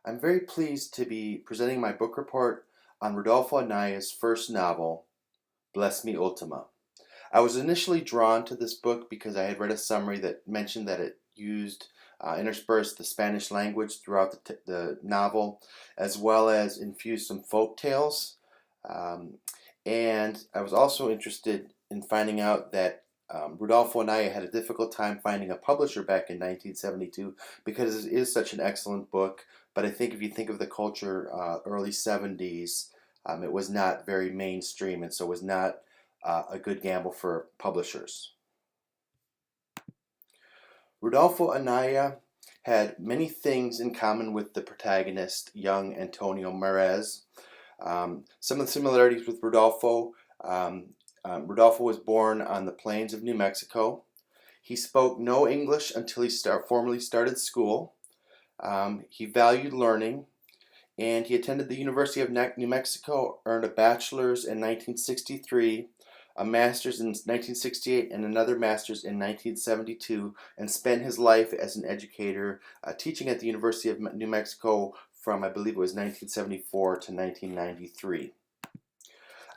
I'm very pleased to be presenting my book report on Rudolfo Anaya's first novel, Bless Me Ultima. I was initially drawn to this book because I had read a summary that mentioned that it interspersed the Spanish language throughout the novel, as well as infused some folk tales. Um, and I was also interested in finding out that Rudolfo Anaya had a difficult time finding a publisher back in 1972 because it is such an excellent book. But I think if you think of the culture, early 70s, it was not very mainstream, and so was not a good gamble for publishers. Rudolfo Anaya had many things in common with the protagonist, young Antonio Merez. Some of the similarities with Rudolfo. Rudolfo was born on the plains of New Mexico. He spoke no English until he formally started school. He valued learning, and he attended the University of New Mexico, earned a bachelor's in 1963, a master's in 1968, and another master's in 1972, and spent his life as an educator teaching at the University of New Mexico from, I believe it was 1974 to 1993.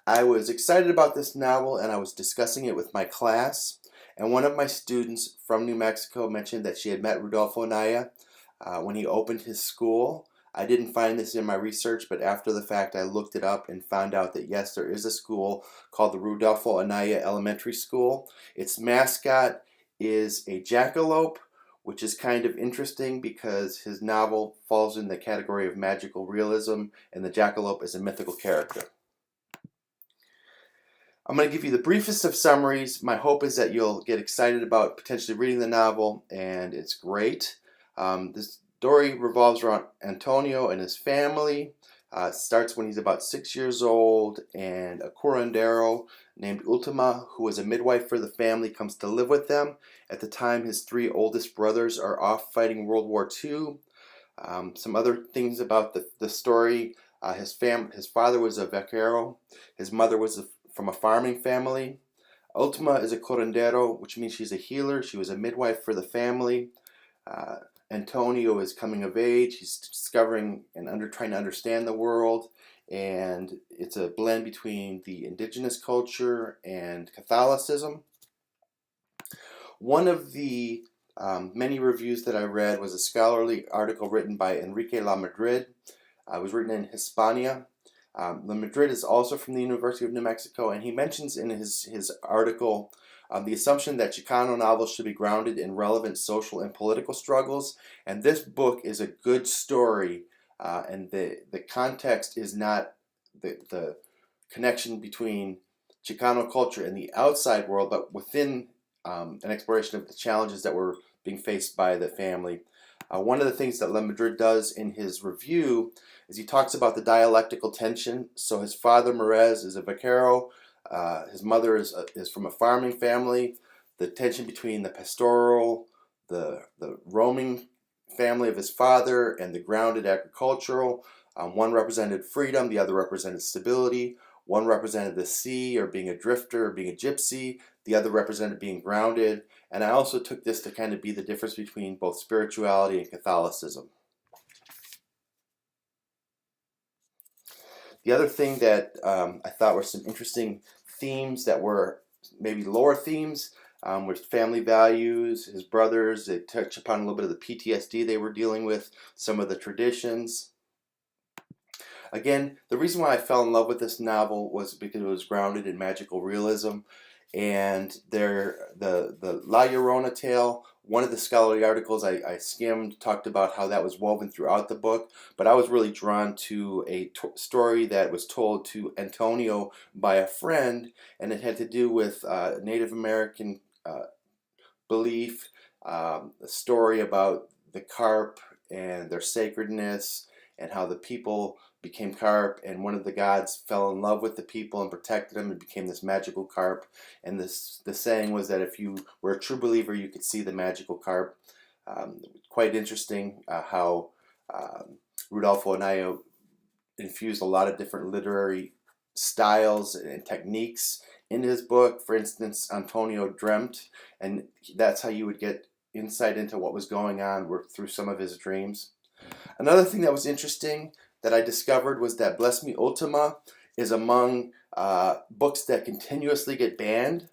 I was excited about this novel, and I was discussing it with my class, and one of my students from New Mexico mentioned that she had met Rudolfo Anaya when he opened his school. I didn't find this in my research, but after the fact I looked it up and found out that yes, there is a school called the Rudolfo Anaya Elementary School. Its mascot is a jackalope, which is kind of interesting because his novel falls in the category of magical realism, and the jackalope is a mythical character. I'm going to give you the briefest of summaries. My hope is that you'll get excited about potentially reading the novel, and it's great. This story revolves around Antonio and his family. It starts when he's about 6 years old, and a curandero named Ultima, who is a midwife for the family, comes to live with them. At the time, his three oldest brothers are off fighting World War II. Some other things about the story. His father was a vaquero. His mother was from a farming family. Ultima is a curandero, which means she's a healer. She was a midwife for the family. Antonio is coming of age. He's discovering and trying to understand the world, and it's a blend between the indigenous culture and Catholicism. One of the many reviews that I read was a scholarly article written by Enrique Lamadrid. It was written in Hispania. Lamadrid is also from the University of New Mexico, and he mentions in his article the assumption that Chicano novels should be grounded in relevant social and political struggles, and this book is a good story, and the context is not the connection between Chicano culture and the outside world, but within an exploration of the challenges that were being faced by the family. One of the things that Lamadrid does in his review is he talks about the dialectical tension. So his father, Merez, is a vaquero. His mother is from a farming family. The tension between the pastoral, the roaming family of his father, and the grounded agricultural. One represented freedom, the other represented stability. One represented the sea, or being a drifter, or being a gypsy. The other represented being grounded. And I also took this to kind of be the difference between both spirituality and Catholicism. The other thing that I thought were some interesting themes that were maybe lower themes was family values, his brothers. They touch upon a little bit of the PTSD they were dealing with, some of the traditions. Again, the reason why I fell in love with this novel was because it was grounded in magical realism. And the La Llorona tale, one of the scholarly articles I skimmed talked about how that was woven throughout the book, but I was really drawn to a story that was told to Antonio by a friend, and it had to do with Native American belief, a story about the carp and their sacredness, and how the people became carp, and one of the gods fell in love with the people and protected them and became this magical carp. And the saying was that if you were a true believer, you could see the magical carp. Quite interesting how Rudolfo Anaya infused a lot of different literary styles and techniques in his book. For instance, Antonio dreamt, and that's how you would get insight into what was going on through some of his dreams. Another thing that was interesting that I discovered was that Bless Me Ultima is among books that continuously get banned.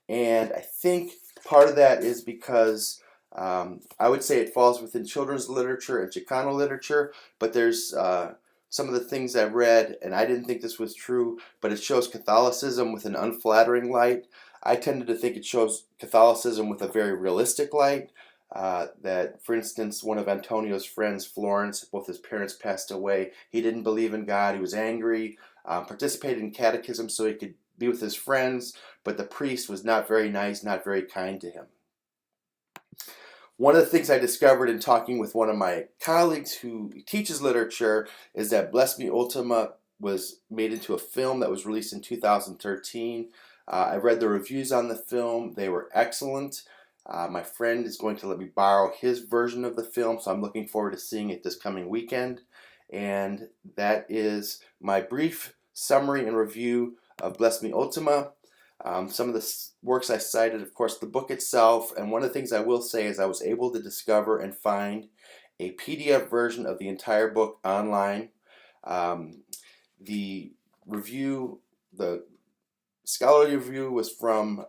And I think part of that is because I would say it falls within children's literature and Chicano literature, but there's some of the things I've read, and I didn't think this was true, but it shows Catholicism with an unflattering light. I tended to think it shows Catholicism with a very realistic light. That, for instance, one of Antonio's friends, Florence, both his parents passed away. He didn't believe in God. He was angry, participated in catechism so he could be with his friends, but the priest was not very nice, not very kind to him. One of the things I discovered in talking with one of my colleagues who teaches literature is that Bless Me Ultima was made into a film that was released in 2013. I read the reviews on the film. They were excellent. My friend is going to let me borrow his version of the film, so I'm looking forward to seeing it this coming weekend. And that is my brief summary and review of Bless Me Ultima. Some of the works I cited, of course, the book itself, and one of the things I will say is I was able to discover and find a PDF version of the entire book online. The review, the scholarly review was from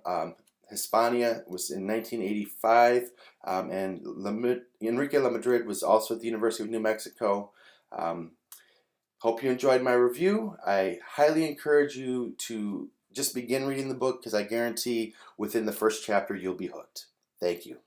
Hispania, it was in 1985, and Enrique Lamadrid was also at the University of New Mexico. Hope you enjoyed my review. I highly encourage you to just begin reading the book because I guarantee within the first chapter you'll be hooked. Thank you.